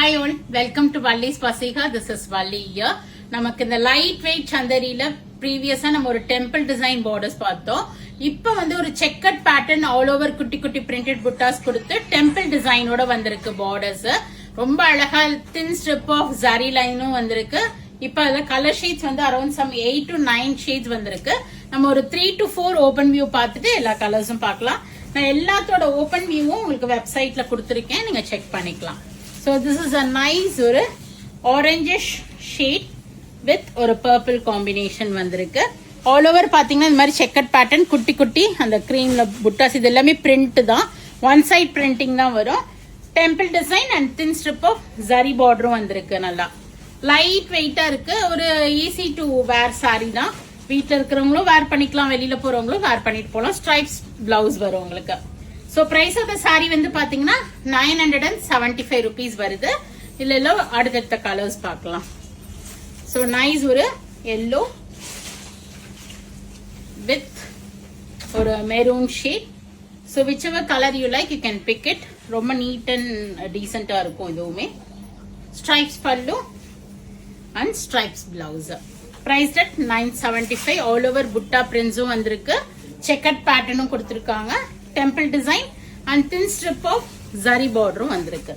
Hi all, welcome to Valli's Pasika. This is Valli here. நமக்கு இந்த light weight சந்தரியில ப்ரீவியஸா நம்ம ஒரு டெம்பிள் டிசைன் பார்டர்ஸ் பார்த்தோம். இப்போ வந்து ஒரு செக்கட் பேட்டர்ன் ஆல் ஓவர் குட்டி குட்டி பிரிண்டட் புட்டாஸ் கொடுத்து டெம்பிள் டிசைனோட வந்திருக்கு பார்டர்ஸ். ரொம்ப அழகா தின் ஸ்ட்ரிப் ஆஃப் ஜரி லைனும் வந்திருக்கு. இப்ப அதுல கலர் ஷீட்ஸ் வந்து அரௌண்ட் சம் 8 to 9 ஷேட்ஸ் வந்திருக்கு. நம்ம ஒரு 3 to 4 ஓபன் வியூ பார்த்துட்டு எல்லா கலர்ஸும் பார்க்கலாம். நான் எல்லாத்தோட ஓபன் வியூவும் உங்களுக்கு வெப்சைட்ல கொடுத்துருக்கேன், நீங்க செக் பண்ணிக்கலாம். So this is a nice ஒரு orangish shade with ஒரு purple combination வந்திருக்கு. ஆல் ஓவர் பாத்தீங்கன்னா இந்த மாதிரி செக்கட் பேட்டர்ன் குட்டி குட்டி அந்த கிரீம்ல புட்டாஸ் இது எல்லாமே பிரிண்ட் தான், ஒன் சைட் பிரிண்டிங் தான் வரும். Temple design and thin strip of zari பார்டரும் வந்திருக்கு. நல்லா லைட் வெயிட்டா இருக்கு. ஒரு ஈஸி டு வேர் சாரி தான். வீட்டில் இருக்கிறவங்களும் வேர் பண்ணிக்கலாம், வெளியில போறவங்களும் வேர் பண்ணிட்டு போகலாம். ஸ்ட்ரைப்ஸ் பிளவுஸ் வரும் உங்களுக்கு. So price of the sari வந்து பாத்தீங்கன்னா 975 rupees வருது. இதுல அடுத்த கலர்ஸ் பார்க்கலாம். சோ நைஸ் ஒரு yellow with ஒரு maroon shade. So whichever color you like you can pick it. ரொம்ப நீட் அண்ட் டீசென்ட்டா இருக்கும் இதுவுமே. ஸ்ட்ரைப்ஸ் பல்லு and stripes blouse. Priced at 975. all over butta prints வந்திருக்கு. செக்கட் பேட்டர்னும் கொடுத்திருக்காங்க. Temple design and thin strip of zari பார்டரும் வந்திருக்கு.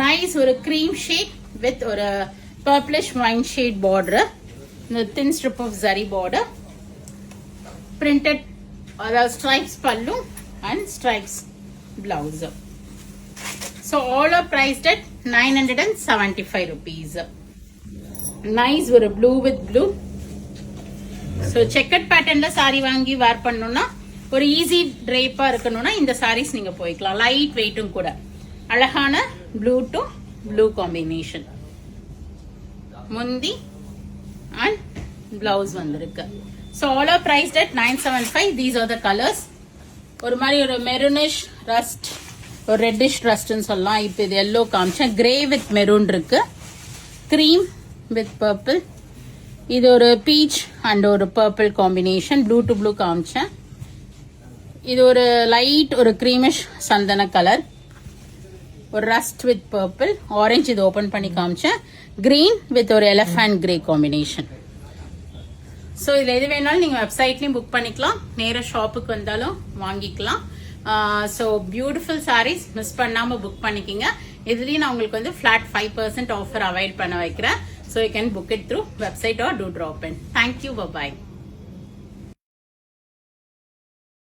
நைஸ் ஒரு கிரீம் ஷேட் வித் ஒரு பர்பிளிஷ் வைன் ஷேட் பார்டர். இந்த thin strip of zari border printed, அதாவது stripes pallu and stripes blouse. So all are priced at 975 rupees. Nice ஒரு blue with blue. So checked பேட்டர்ன்ல சாரி வாங்கி wear பண்ணணும்னா, ஒரு ஈஸி ட்ரேப்பா இருக்கணும்னா இந்த சாரீஸ் நீங்க போய்க்கலாம். லைட் வெயிட்டும் கூட. அழகான ப்ளூ டு ப்ளூ காம்பினேஷன். முந்தி அண்ட் பிளவுஸ் வந்திருக்கு. So all are priced at 975. These are the colours. ஒரு மாதிரி ஒரு மெரூனிஷ் ரஸ்ட், ஒரு ரெட்டிஷ் ரஸ்ட்னு சொல்லலாம். இப்போ இது எல்லோ காமிச்சேன். கிரே வித் மெரூன் இருக்கு. Cream with purple. இது ஒரு பீச் அண்ட் ஒரு purple combination. Blue to blue காமிச்சேன். இது ஒரு லைட் ஒரு கிரீமிஷ் சந்தன கலர். ஒரு ரஸ்ட் வித் பர்பிள். ஆரஞ்சு இது ஓபன் பண்ணி காமிச்சேன். கிரீன் வித் ஒரு எலஃபண்ட் கிரே காம்பினேஷன். ஸோ இதுல எது வேணாலும் நீங்க வெப்சைட்லயும் புக் பண்ணிக்கலாம், நேர ஷாப்புக்கு வந்தாலும் வாங்கிக்கலாம். ஸோ பியூட்டிஃபுல் சாரீஸ் மிஸ் பண்ணாம புக் பண்ணிக்கிங்க. இதுலயும் நான் உங்களுக்கு வந்து flat 5% ஆஃபர் அவைல் பண்ண வைக்கிறேன். So you can book it through website or do drop in. Thank you, by.